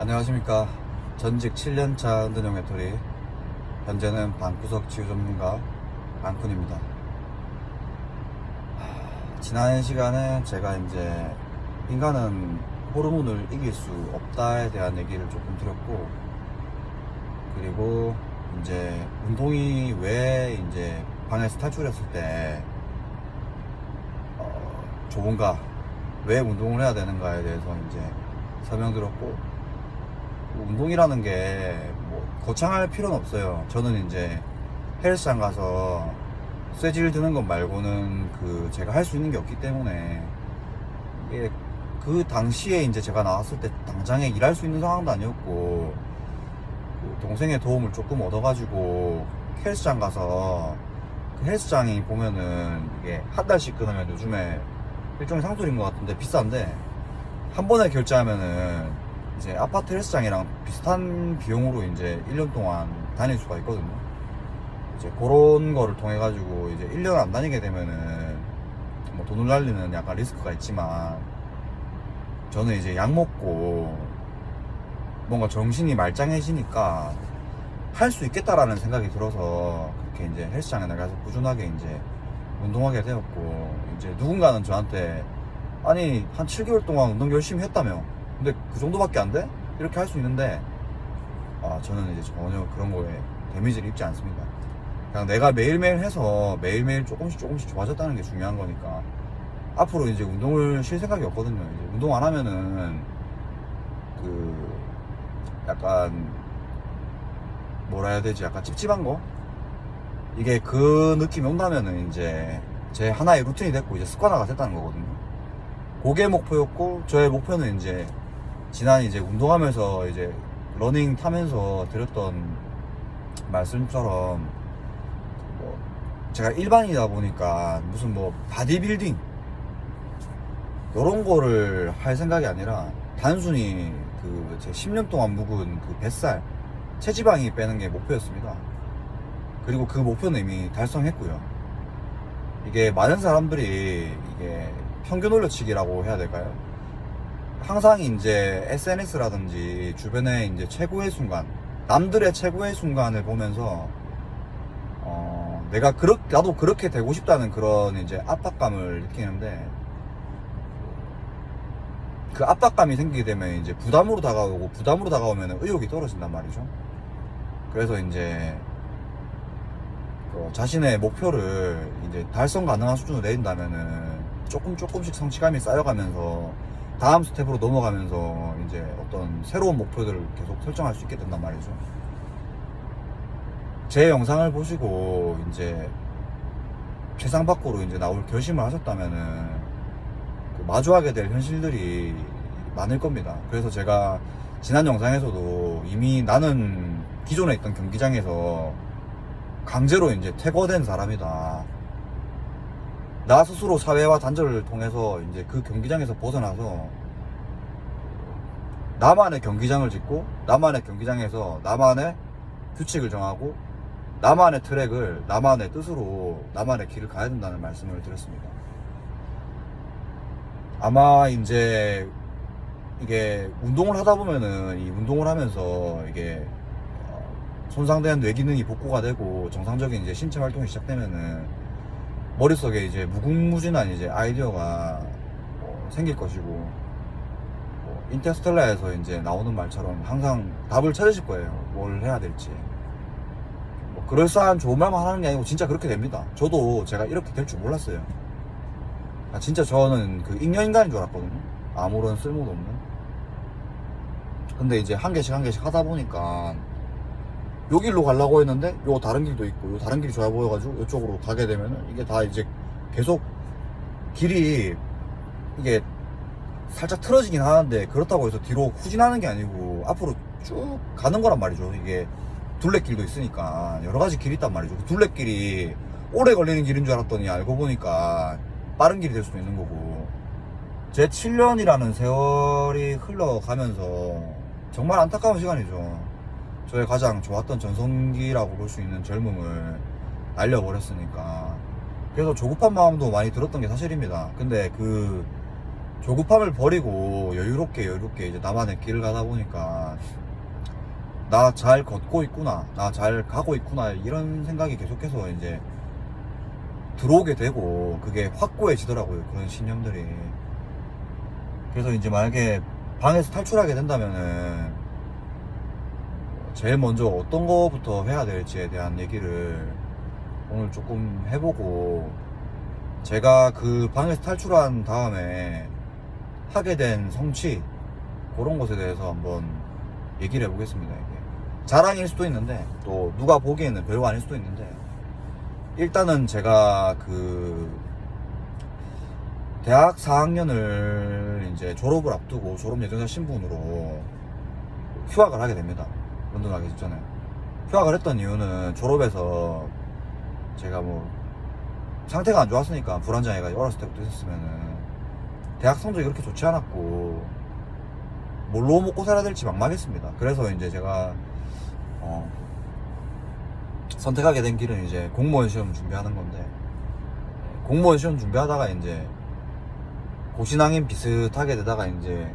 안녕하십니까. 전직 7년차 은둔형 외톨이, 현재는 방구석 치유 전문가 안쿤입니다. 지난 시간에 제가 이제 인간은 호르몬을 이길 수 없다에 대한 얘기를 조금 드렸고, 그리고 이제 운동이 왜 이제 방에서 탈출했을 때 좋은가, 왜 운동을 해야 되는가에 대해서 이제 설명드렸고, 운동이라는 게 뭐 거창할 필요는 없어요. 저는 이제 헬스장 가서 쇠질 드는 것 말고는 제가 할 수 있는 게 없기 때문에, 이게 그 당시에 이제 제가 나왔을 때 당장에 일할 수 있는 상황도 아니었고, 동생의 도움을 조금 얻어가지고 헬스장 가서, 그 헬스장이 보면은 이게 한 달씩 끊으면 요즘에 일종의 상술인 것 같은데 비싼데, 한 번에 결제하면은 이제 아파트 헬스장이랑 비슷한 비용으로 이제 1년 동안 다닐 수가 있거든요. 이제 그런 거를 통해 가지고 이제 1년 안 다니게 되면은 뭐 돈을 날리는 약간 리스크가 있지만, 저는 이제 약 먹고 뭔가 정신이 말짱해지니까 할 수 있겠다라는 생각이 들어서 그렇게 이제 헬스장에 나가서 꾸준하게 이제 운동하게 되었고, 이제 누군가는 저한테 아니 한 7개월 동안 운동 열심히 했다며, 근데 그 정도밖에 안 돼? 이렇게 할 수 있는데, 저는 이제 전혀 그런 거에 데미지를 입지 않습니다. 그냥 내가 매일매일 해서 매일매일 조금씩 좋아졌다는 게 중요한 거니까, 앞으로 이제 운동을 쉴 생각이 없거든요. 이제 운동 안 하면은 약간 뭐라 해야 되지, 약간 찝찝한 거, 이게 그 느낌이 온다면은 이제 제 하나의 루틴이 됐고 이제 습관화가 됐다는 거거든요. 그게 목표였고, 저의 목표는 이제 지난 이제 운동하면서 이제 러닝 타면서 드렸던 말씀처럼, 뭐 제가 일반이다 보니까 무슨 뭐 바디빌딩 요런 거를 할 생각이 아니라, 단순히 제 10년 동안 묵은 그 뱃살 체지방이 빼는 게 목표였습니다. 그리고 그 목표는 이미 달성했고요. 이게 많은 사람들이 이게 평균 올려치기라고 해야 될까요? 항상 이제 SNS라든지 주변에 이제 최고의 순간, 남들의 최고의 순간을 보면서 나도 그렇게 되고 싶다는 그런 이제 압박감을 느끼는데, 그 압박감이 생기게 되면 이제 부담으로 다가오면 의욕이 떨어진단 말이죠. 그래서 이제 자신의 목표를 이제 달성 가능한 수준으로 내린다면은 조금씩 성취감이 쌓여가면서 다음 스텝으로 넘어가면서 이제 어떤 새로운 목표들을 계속 설정할 수 있게 된단 말이죠. 제 영상을 보시고 이제 세상 밖으로 이제 나올 결심을 하셨다면은 마주하게 될 현실들이 많을 겁니다. 그래서 제가 지난 영상에서도 이미 나는 기존에 있던 경기장에서 강제로 이제 퇴거된 사람이다, 나 스스로 사회와 단절을 통해서 이제 그 경기장에서 벗어나서 나만의 경기장을 짓고, 나만의 경기장에서 나만의 규칙을 정하고, 나만의 트랙을 나만의 뜻으로 나만의 길을 가야 된다는 말씀을 드렸습니다. 아마 이제 이게 운동을 하다 보면은, 이 운동을 하면서 이게 손상된 뇌 기능이 복구가 되고 정상적인 이제 신체 활동이 시작되면은 머릿속에 이제 무궁무진한 이제 아이디어가 생길 것이고, 인터스텔라에서 이제 나오는 말처럼 항상 답을 찾으실 거예요. 뭘 해야 될지. 그럴싸한 좋은 말만 하는 게 아니고 진짜 그렇게 됩니다. 저도 제가 이렇게 될 줄 몰랐어요. 진짜 저는 잉여인간인 줄 알았거든요. 아무런 쓸모도 없는. 근데 이제 한 개씩 하다 보니까 요 길로 가려고 했는데 요 다른 길도 있고, 요 다른 길이 좋아 보여가지고 이쪽으로 가게 되면은 이게 다 이제 계속 길이 이게 살짝 틀어지긴 하는데, 그렇다고 해서 뒤로 후진하는 게 아니고 앞으로 쭉 가는 거란 말이죠. 이게 둘레길도 있으니까 여러 가지 길이 있단 말이죠. 그 둘레길이 오래 걸리는 길인 줄 알았더니 알고 보니까 빠른 길이 될 수도 있는 거고, 제 7년이라는 세월이 흘러가면서 정말 안타까운 시간이죠. 저의 가장 좋았던 전성기라고 볼 수 있는 젊음을 날려버렸으니까. 그래서 조급한 마음도 많이 들었던 게 사실입니다. 근데 조급함을 버리고 여유롭게 이제 나만의 길을 가다 보니까 나 잘 걷고 있구나, 나 잘 가고 있구나, 이런 생각이 계속해서 이제 들어오게 되고 그게 확고해지더라고요, 그런 신념들이. 그래서 이제 만약에 방에서 탈출하게 된다면은 제일 먼저 어떤 거부터 해야 될지에 대한 얘기를 오늘 조금 해보고, 제가 그 방에서 탈출한 다음에 하게 된 성취, 그런 것에 대해서 한번 얘기를 해보겠습니다. 이게 자랑일 수도 있는데 또 누가 보기에는 별거 아닐 수도 있는데, 일단은 제가 그 대학 4학년을 이제 졸업을 앞두고 졸업 예정자 신분으로 휴학을 하게 됩니다. 런던 가기 직전에. 휴학을 했던 이유는 졸업해서 제가 뭐 상태가 안 좋았으니까, 불안장애가 어렸을 때부터 있었으면은 대학 성적이 그렇게 좋지 않았고 뭘로 먹고 살아야 될지 막막했습니다. 그래서 이제 제가 선택하게 된 길은 이제 공무원 시험 준비하는 건데, 공무원 시험 준비하다가 이제 고시낭인 비슷하게 되다가 이제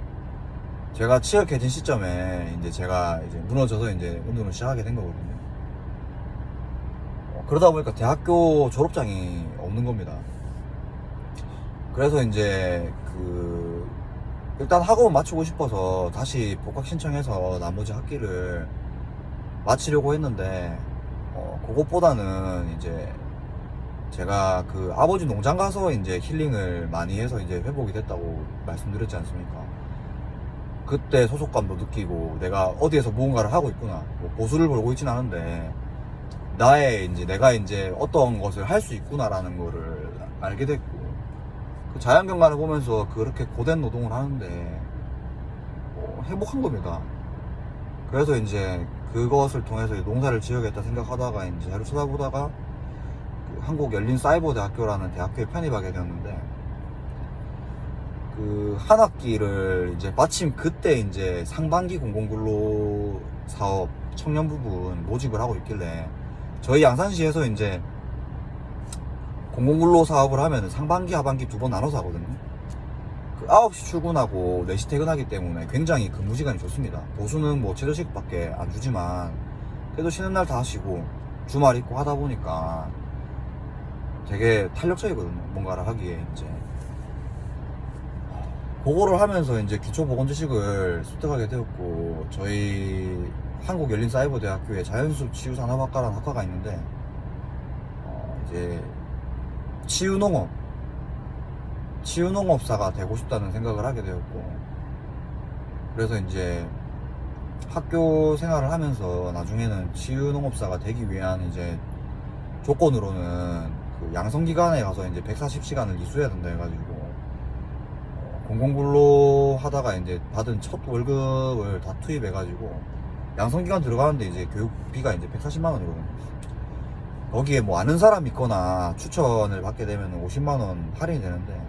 제가 취업해진 시점에 이제 제가 이제 무너져서 이제 운동을 시작하게 된 거거든요. 그러다 보니까 대학교 졸업장이 없는 겁니다. 그래서 이제 그 일단 학원 마치고 싶어서 다시 복학 신청해서 나머지 학기를 마치려고 했는데, 그것보다는 이제 제가 그 아버지 농장 가서 이제 힐링을 많이 해서 이제 회복이 됐다고 말씀드렸지 않습니까? 그때 소속감도 느끼고 내가 어디에서 무언가를 하고 있구나, 뭐 보수를 벌고 있진 않은데 내가 이제 어떤 것을 할 수 있구나라는 거를 알게 됐고, 그 자연경관을 보면서 그렇게 고된 노동을 하는데 행복한 겁니다. 그래서 이제 그것을 통해서 농사를 지어야겠다 생각하다가 이제 자료 쳐다보다가 그 한국 열린사이버대학교라는 대학교에 편입하게 되었는데, 그 한 학기를 이제 마침 그때 이제 상반기 공공근로 사업 청년 부분 모집을 하고 있길래, 저희 양산시에서 이제 공공근로 사업을 하면 상반기 하반기 두 번 나눠서 하거든요. 그 9시 출근하고 4시 퇴근하기 때문에 굉장히 근무시간이 좋습니다. 보수는 뭐 최저시급밖에 안 주지만 그래도 쉬는 날 다 쉬고 주말 있고 하다 보니까 되게 탄력적이거든요, 뭔가를 하기에. 이제 그거를 하면서 이제 기초보건지식을 습득하게 되었고, 저희 한국열린사이버대학교에 자연숲치유산업학과라는 학과가 있는데, 이제 치유농업사가 되고 싶다는 생각을 하게 되었고, 그래서 이제 학교 생활을 하면서 나중에는 치유농업사가 되기 위한 이제 조건으로는 그 양성기관에 가서 이제 140시간을 이수해야 된다 해가지고 공공근로 하다가 이제 받은 첫 월급을 다 투입해가지고 양성기관 들어가는데 이제 교육비가 이제 140만 원이거든요. 거기에 뭐 아는 사람 있거나 추천을 받게 되면 50만 원 할인이 되는데,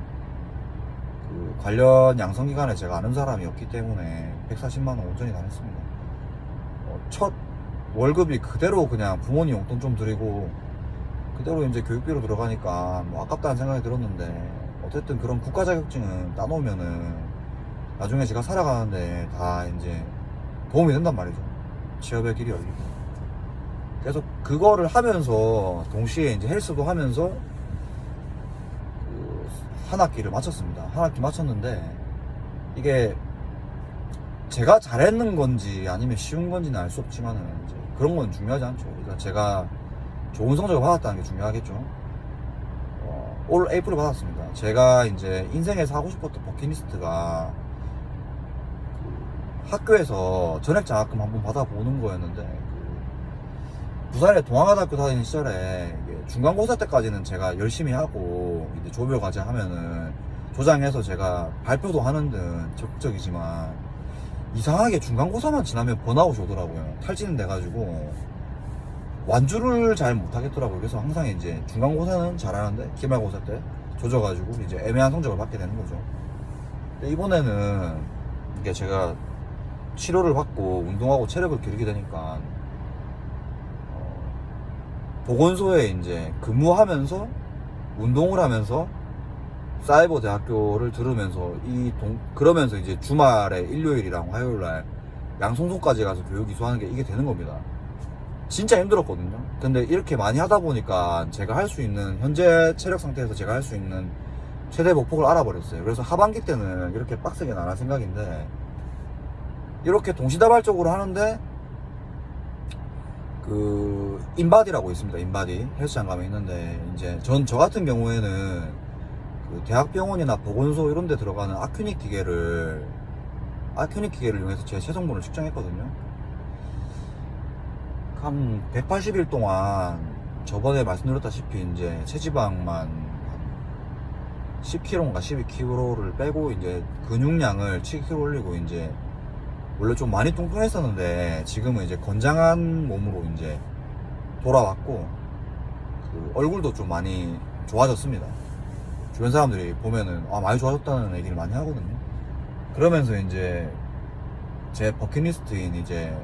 그 관련 양성기관에 제가 아는 사람이 없기 때문에 140만 원 온전히 다 냈습니다. 첫 월급이 그대로 그냥 부모님 용돈 좀 드리고 그대로 이제 교육비로 들어가니까 뭐 아깝다는 생각이 들었는데, 어쨌든 그런 국가 자격증은 따놓으면은 나중에 제가 살아가는데 다 이제 도움이 된단 말이죠. 취업의 길이 열리고. 그래서 그거를 하면서 동시에 이제 헬스도 하면서 그 한 학기를 마쳤습니다. 한 학기 마쳤는데, 이게 제가 잘했는 건지 아니면 쉬운 건지는 알 수 없지만은 이제 그런 건 중요하지 않죠. 그러니까 제가 좋은 성적을 받았다는 게 중요하겠죠. 올 A프를 받았습니다. 제가 이제 인생에서 하고 싶었던 버킷리스트가 그 학교에서 전액장학금 한번 받아보는 거였는데, 그 부산에 동아고등학교 다니는 시절에 중간고사 때까지는 제가 열심히 하고 이제 조별과제 하면은 조장해서 제가 발표도 하는 등 적극적이지만, 이상하게 중간고사만 지나면 번아웃이 오더라고요. 탈진은 돼가지고 완주를 잘 못하겠더라고요. 그래서 항상 이제 중간고사는 잘하는데 기말고사 때 조져가지고 이제 애매한 성적을 받게 되는 거죠. 근데 이번에는 이게 제가 치료를 받고 운동하고 체력을 기르게 되니까 보건소에 이제 근무하면서 운동을 하면서 사이버 대학교를 들으면서 그러면서 이제 주말에 일요일이랑 화요일날 양성소까지 가서 교육 이수하는 게 이게 되는 겁니다. 진짜 힘들었거든요. 근데 이렇게 많이 하다 보니까 제가 할 수 있는, 현재 체력 상태에서 제가 할 수 있는 최대 목폭을 알아버렸어요. 그래서 하반기 때는 이렇게 빡세게 안 할 생각인데, 이렇게 동시다발적으로 하는데 그 인바디라고 있습니다. 인바디 헬스장 가면 있는데, 이제 저 같은 경우에는 그 대학병원이나 보건소 이런 데 들어가는 아큐닉 기계를 이용해서 제 체성분을 측정했거든요. 한 180일 동안 저번에 말씀드렸다시피 이제 체지방만 10kg인가 12kg를 빼고 이제 근육량을 7kg 올리고, 이제 원래 좀 많이 뚱뚱했었는데 지금은 이제 건장한 몸으로 이제 돌아왔고, 그 얼굴도 좀 많이 좋아졌습니다. 주변 사람들이 보면은 많이 좋아졌다는 얘기를 많이 하거든요. 그러면서 이제 제 버킷리스트인 이제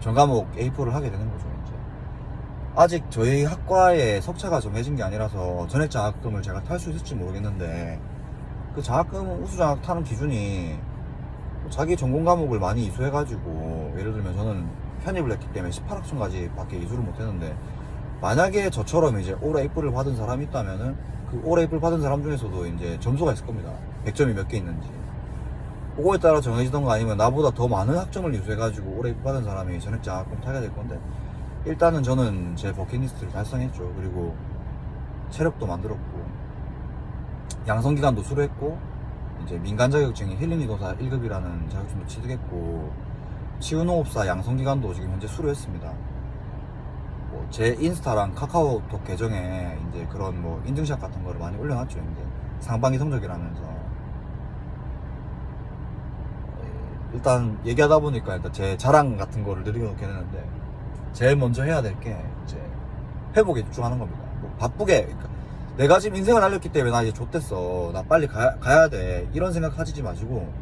전과목 A4를 하게 되는 거죠. 이제 아직 저희 학과에 석차가 정해진 게 아니라서 전액 장학금을 제가 탈 수 있을지 모르겠는데, 그 장학금 우수 장학 타는 기준이 자기 전공 과목을 많이 이수해가지고, 예를 들면 저는 편입을 했기 때문에 18학점까지 밖에 이수를 못했는데, 만약에 저처럼 이제 올 A뿔을 받은 사람이 있다면은 그 올 A뿔 받은 사람 중에서도 이제 점수가 있을 겁니다. 100점이 몇 개 있는지. 그거에 따라 정해지던가 아니면 나보다 더 많은 학점을 이수해가지고 올 A뿔 받은 사람이 전액 장학금 타게 될 건데, 일단은 저는 제 버킷리스트를 달성했죠. 그리고 체력도 만들었고, 양성기간도 수료했고, 이제 민간 자격증인 힐링지도사 1급이라는 자격증도 취득했고, 치유농업사 양성기간도 지금 현재 수료했습니다. 뭐 제 인스타랑 카카오톡 계정에 이제 그런 뭐 인증샷 같은 거를 많이 올려놨죠. 이제 상반기 성적이라면서. 일단 얘기하다 보니까 일단 제 자랑 같은 거를 늘려놓게 되는데, 제일 먼저 해야 될 게 이제 회복에 집중하는 겁니다. 뭐 바쁘게, 그러니까 내가 지금 인생을 날렸기 때문에 나 이제 좆됐어, 나 빨리 가야 돼, 이런 생각 하지 마시고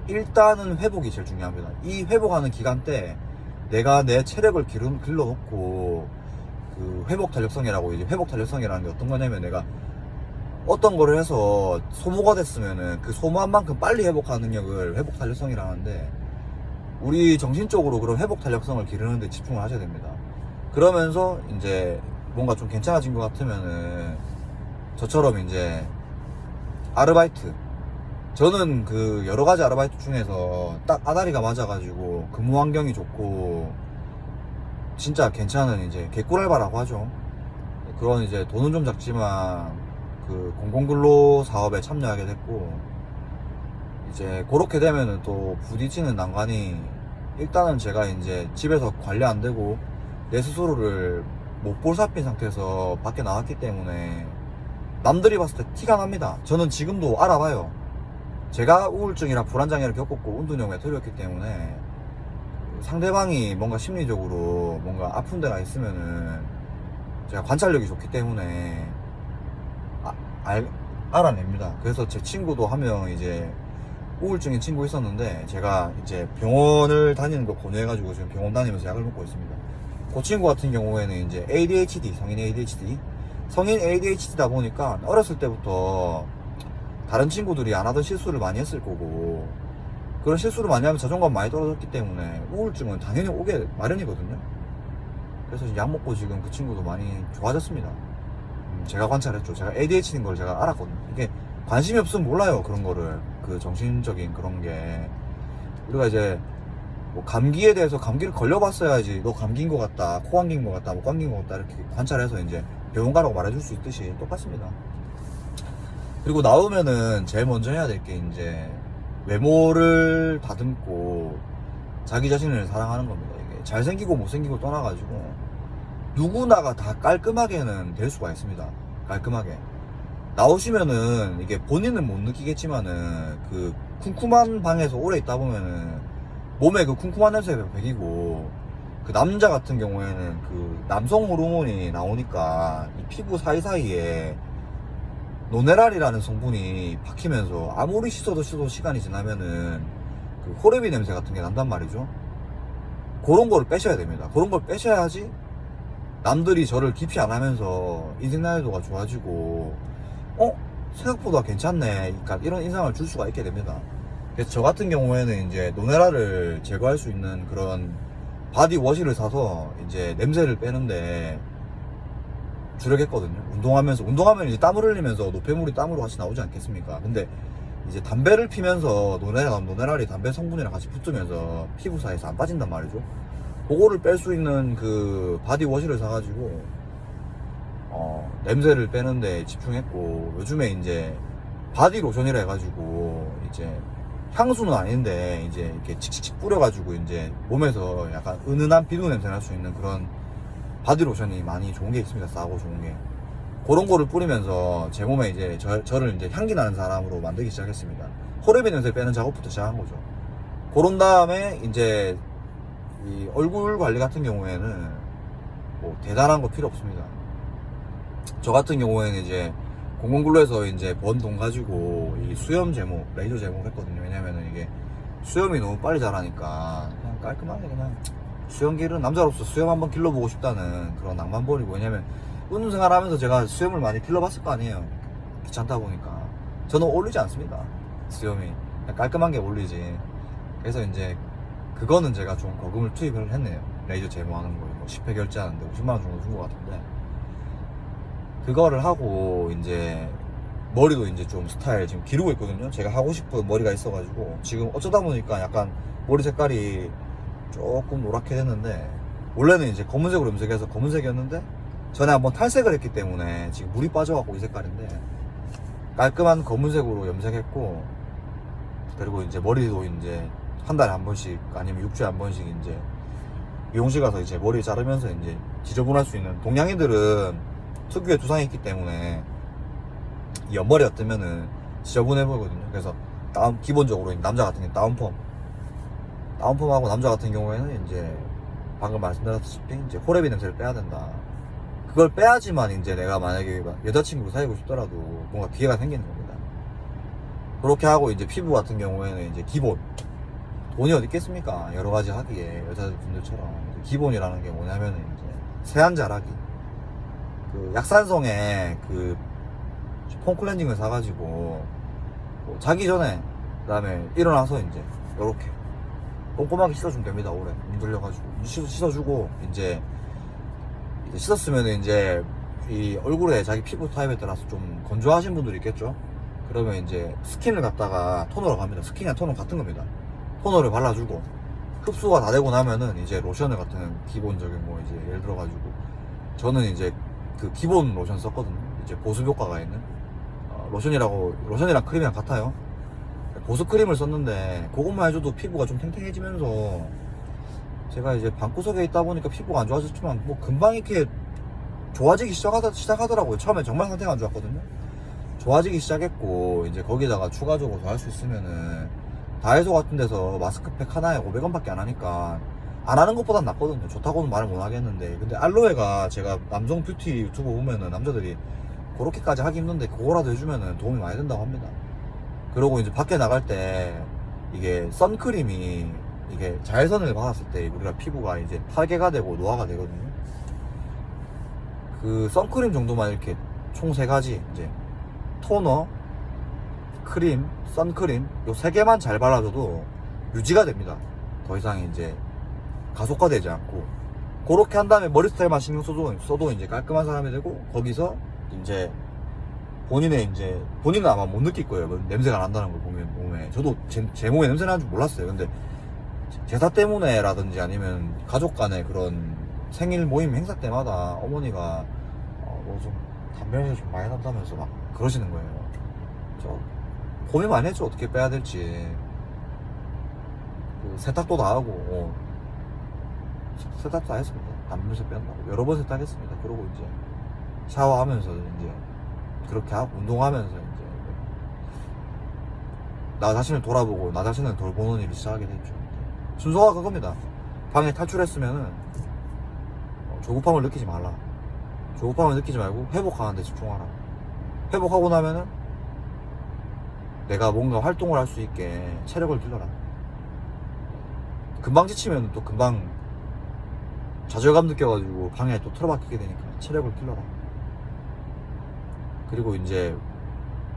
일단은 회복이 제일 중요합니다. 이 회복하는 기간 때 내가 내 체력을 길러놓고, 그 회복 탄력성이라고, 이제 회복 탄력성이라는 게 어떤 거냐면, 내가 어떤 거를 해서 소모가 됐으면은 그 소모한 만큼 빨리 회복하는 능력을 회복 탄력성이라 하는데, 우리 정신적으로 그런 회복 탄력성을 기르는 데 집중을 하셔야 됩니다. 그러면서 이제 뭔가 좀 괜찮아진 것 같으면은 저처럼 이제 아르바이트, 저는 그 여러 가지 아르바이트 중에서 딱 아다리가 맞아가지고 근무 환경이 좋고 진짜 괜찮은 이제 개꿀 알바라고 하죠. 그런 이제 돈은 좀 작지만 그 공공근로 사업에 참여하게 됐고, 이제 그렇게 되면은 또 부딪히는 난관이, 일단은 제가 이제 집에서 관리 안 되고 내 스스로를 못 볼 삽인 상태에서 밖에 나왔기 때문에 남들이 봤을 때 티가 납니다. 저는 지금도 알아봐요. 제가 우울증이랑 불안장애를 겪었고 운동염에 들렸기 때문에 상대방이 뭔가 심리적으로 뭔가 아픈 데가 있으면은 제가 관찰력이 좋기 때문에 알아냅니다. 그래서 제 친구도 한 명 이제 우울증인 친구 있었는데, 제가 이제 병원을 다니는 거 권유해가지고 지금 병원 다니면서 약을 먹고 있습니다. 그 친구 같은 경우에는 이제 ADHD, 성인 ADHD다 보니까 어렸을 때부터 다른 친구들이 안 하던 실수를 많이 했을 거고, 그런 실수를 많이 하면 자존감 많이 떨어졌기 때문에 우울증은 당연히 오게 마련이거든요. 그래서 약 먹고 지금 그 친구도 많이 좋아졌습니다. 제가 관찰했죠. 제가 ADHD인 걸 제가 알았거든요. 이게 관심이 없으면 몰라요, 그런 거를. 그 정신적인 그런 게. 우리가 이제 뭐 감기에 대해서 감기를 걸려봤어야지, 너 감기인 것 같다, 코 감기인 것 같다, 목 감기인 것 같다, 이렇게 관찰해서 이제 병원 가라고 말해줄 수 있듯이 똑같습니다. 그리고 나오면은 제일 먼저 해야 될 게 이제 외모를 다듬고 자기 자신을 사랑하는 겁니다. 이게 잘생기고 못생기고 떠나가지고 누구나가 다 깔끔하게는 될 수가 있습니다. 깔끔하게 나오시면은 이게 본인은 못 느끼겠지만은 그 쿰쿰한 방에서 오래 있다 보면은 몸에 그 쿰쿰한 냄새가 배기고, 그 남자 같은 경우에는 그 남성 호르몬이 나오니까 이 피부 사이사이에 노네랄이라는 성분이 박히면서 아무리 씻어도 시간이 지나면은 그 호레비 냄새 같은 게 난단 말이죠. 그런 거를 빼셔야 됩니다. 그런 걸 빼셔야지 남들이 저를 기피 안 하면서 인생 난이도가 좋아지고, 생각보다 괜찮네. 그러니까 이런 인상을 줄 수가 있게 됩니다. 그래서 저 같은 경우에는 이제 노네라를 제거할 수 있는 그런 바디워시를 사서 이제 냄새를 빼는데 주력했거든요. 운동하면 이제 땀을 흘리면서 노폐물이 땀으로 같이 나오지 않겠습니까? 근데 이제 담배를 피면서 노네랄이 담배 성분이랑 같이 붙으면서 피부 사이에서 안 빠진단 말이죠. 그거를 뺄 수 있는 그 바디워시를 사가지고 냄새를 빼는데 집중했고, 요즘에 이제 바디로션이라 해가지고 이제 향수는 아닌데 이제 이렇게 칙칙칙 뿌려가지고 이제 몸에서 약간 은은한 비누 냄새 날 수 있는 그런 바디로션이 많이 좋은 게 있습니다. 싸고 좋은 게. 그런 거를 뿌리면서 제 몸에 이제 저를 이제 향기 나는 사람으로 만들기 시작했습니다. 호르비 냄새 빼는 작업부터 시작한 거죠. 그런 다음에 이제 이 얼굴 관리 같은 경우에는 뭐 대단한 거 필요 없습니다. 저 같은 경우에는 이제 공공근로에서 이제 번 돈 가지고 이 수염 제모, 레이저 제모를 했거든요. 왜냐면은 이게 수염이 너무 빨리 자라니까 그냥 깔끔하게 그냥 수염기를, 남자로서 수염 한번 길러보고 싶다는 그런 낭만 버리고. 왜냐면 운동생활 하면서 제가 수염을 많이 길러봤을 거 아니에요. 귀찮다 보니까 저는 어울리지 않습니다. 수염이 그냥 깔끔한 게 어울리지. 그래서 이제 그거는 제가 좀 거금을 투입을 했네요. 레이저 제모하는 거에 뭐 10회 결제하는데 50만원 정도 준 것 같은데, 그거를 하고 이제 머리도 이제 좀 스타일 지금 기르고 있거든요. 제가 하고 싶은 머리가 있어가지고 지금 어쩌다 보니까 약간 머리 색깔이 조금 노랗게 됐는데, 원래는 이제 검은색으로 염색해서 검은색이었는데 전에 한번 탈색을 했기 때문에 지금 물이 빠져갖고 이 색깔인데, 깔끔한 검은색으로 염색했고, 그리고 이제 머리도 이제 한 달에 한 번씩 아니면 6주에 한 번씩 이제 미용실 가서 이제 머리 자르면서 이제 지저분할 수 있는, 동양인들은 특유의 두상이 있기 때문에 이 옆머리가 뜨면은 지저분해 보이거든요. 그래서 기본적으로 남자 같은 경우 다운펌하고, 남자 같은 경우에는 이제 방금 말씀드렸다시피 이제 호레비 냄새를 빼야 된다. 그걸 빼야지만 이제 내가 만약에 여자친구를 사귀고 싶더라도 뭔가 기회가 생기는 겁니다. 그렇게 하고 이제 피부 같은 경우에는 이제 기본, 돈이 어디 있겠습니까? 여러 가지 하기에 여자분들처럼 기본이라는 게 뭐냐면은 이제 세안 잘하기, 그 약산성에 그 폼 클렌징을 사가지고 뭐 자기 전에, 그 다음에 일어나서 이제 요렇게 꼼꼼하게 씻어주면 됩니다. 오래 문들려가지고 씻어주고, 이제 씻었으면 이제 이 얼굴에 자기 피부 타입에 따라서 좀 건조하신 분들이 있겠죠. 그러면 이제 스킨을 갖다가 토너로 갑니다. 스킨이랑 토너 같은 겁니다. 토너를 발라주고 흡수가 다 되고 나면은 이제 로션을 같은 기본적인 뭐 이제 예를 들어가지고 저는 이제 그 기본 로션 썼거든요. 이제 보습 효과가 있는 로션이랑 크림이랑 같아요. 보습 크림을 썼는데 그것만 해줘도 피부가 좀 탱탱해지면서, 제가 이제 방구석에 있다 보니까 피부가 안 좋아졌지만 뭐 금방 이렇게 좋아지기 시작하더라고요. 처음에 정말 상태가 안 좋았거든요. 좋아지기 시작했고, 이제 거기다가 추가적으로 더 할 수 있으면은 다이소 같은 데서 마스크팩 하나에 500원밖에 안 하니까 안 하는 것보단 낫거든요. 좋다고는 말을 못 하겠는데, 근데 알로에가 제가 남성 뷰티 유튜브 보면은 남자들이 그렇게까지 하기 힘든데 그거라도 해주면은 도움이 많이 된다고 합니다. 그리고 이제 밖에 나갈 때 이게 선크림이 이게 자외선을 받았을 때 우리가 피부가 이제 파괴가 되고 노화가 되거든요. 그 선크림 정도만 이렇게 총 3가지, 이제 토너, 크림, 선크림 요 3개만 잘 발라줘도 유지가 됩니다. 더 이상 이제 가속화되지 않고, 그렇게 한 다음에 머리 스타일만 신경 써도 이제 깔끔한 사람이 되고, 거기서 이제 본인은 아마 못 느낄 거예요. 냄새가 난다는 걸 보면 몸에. 저도 제 몸에 냄새 나는 줄 몰랐어요. 근데 제사 때문에라든지 아니면 가족 간의 그런 생일 모임 행사 때마다 어머니가 너 좀 담배 냄새 좀 많이 난다면서 막 그러시는 거예요. 저 고민 많이 했죠. 어떻게 빼야 될지. 그 세탁도 다 하고 세탁도 다 했습니다. 담배 냄새 뺀다고 여러 번 세탁했습니다. 그러고 이제 샤워하면서 이제 그렇게 하고 운동하면서 이제 나 자신을 돌아보고 나 자신을 돌보는 일을 시작하게 됐죠. 순서가 그겁니다. 방에 탈출했으면은 조급함을 느끼지 말라. 조급함을 느끼지 말고 회복하는 데 집중하라. 회복하고 나면은 내가 뭔가 활동을 할 수 있게 체력을 길러라. 금방 지치면 또 금방 좌절감 느껴가지고 방에 또 틀어박히게 되니까 체력을 길러라. 그리고 이제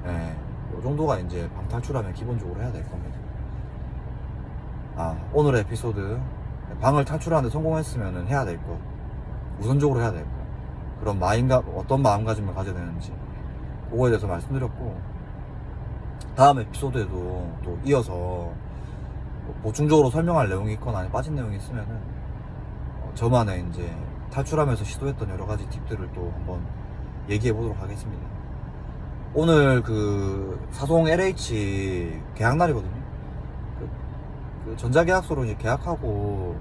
예, 이 정도가 이제 방탈출하면 기본적으로 해야 될 겁니다. 오늘의 에피소드, 방을 탈출하는데 성공했으면 해야 될 것, 우선적으로 해야 될 것, 그런 어떤 마음가짐을 가져야 되는지 그거에 대해서 말씀드렸고, 다음 에피소드에도 또 이어서 보충적으로 설명할 내용이 있거나 아니면 빠진 내용이 있으면은 저만의 이제 탈출하면서 시도했던 여러 가지 팁들을 또 한번 얘기해 보도록 하겠습니다. 오늘 그 사송 LH 계약 날이거든요. 그 전자계약서로 이제 계약하고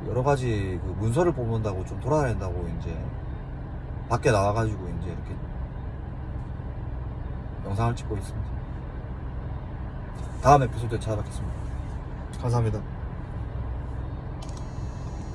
여러 가지 그 문서를 뽑는다고 좀 돌아다닌다고 이제 밖에 나와가지고 이제 이렇게 영상을 찍고 있습니다. 다음 에피소드에 찾아뵙겠습니다. 감사합니다.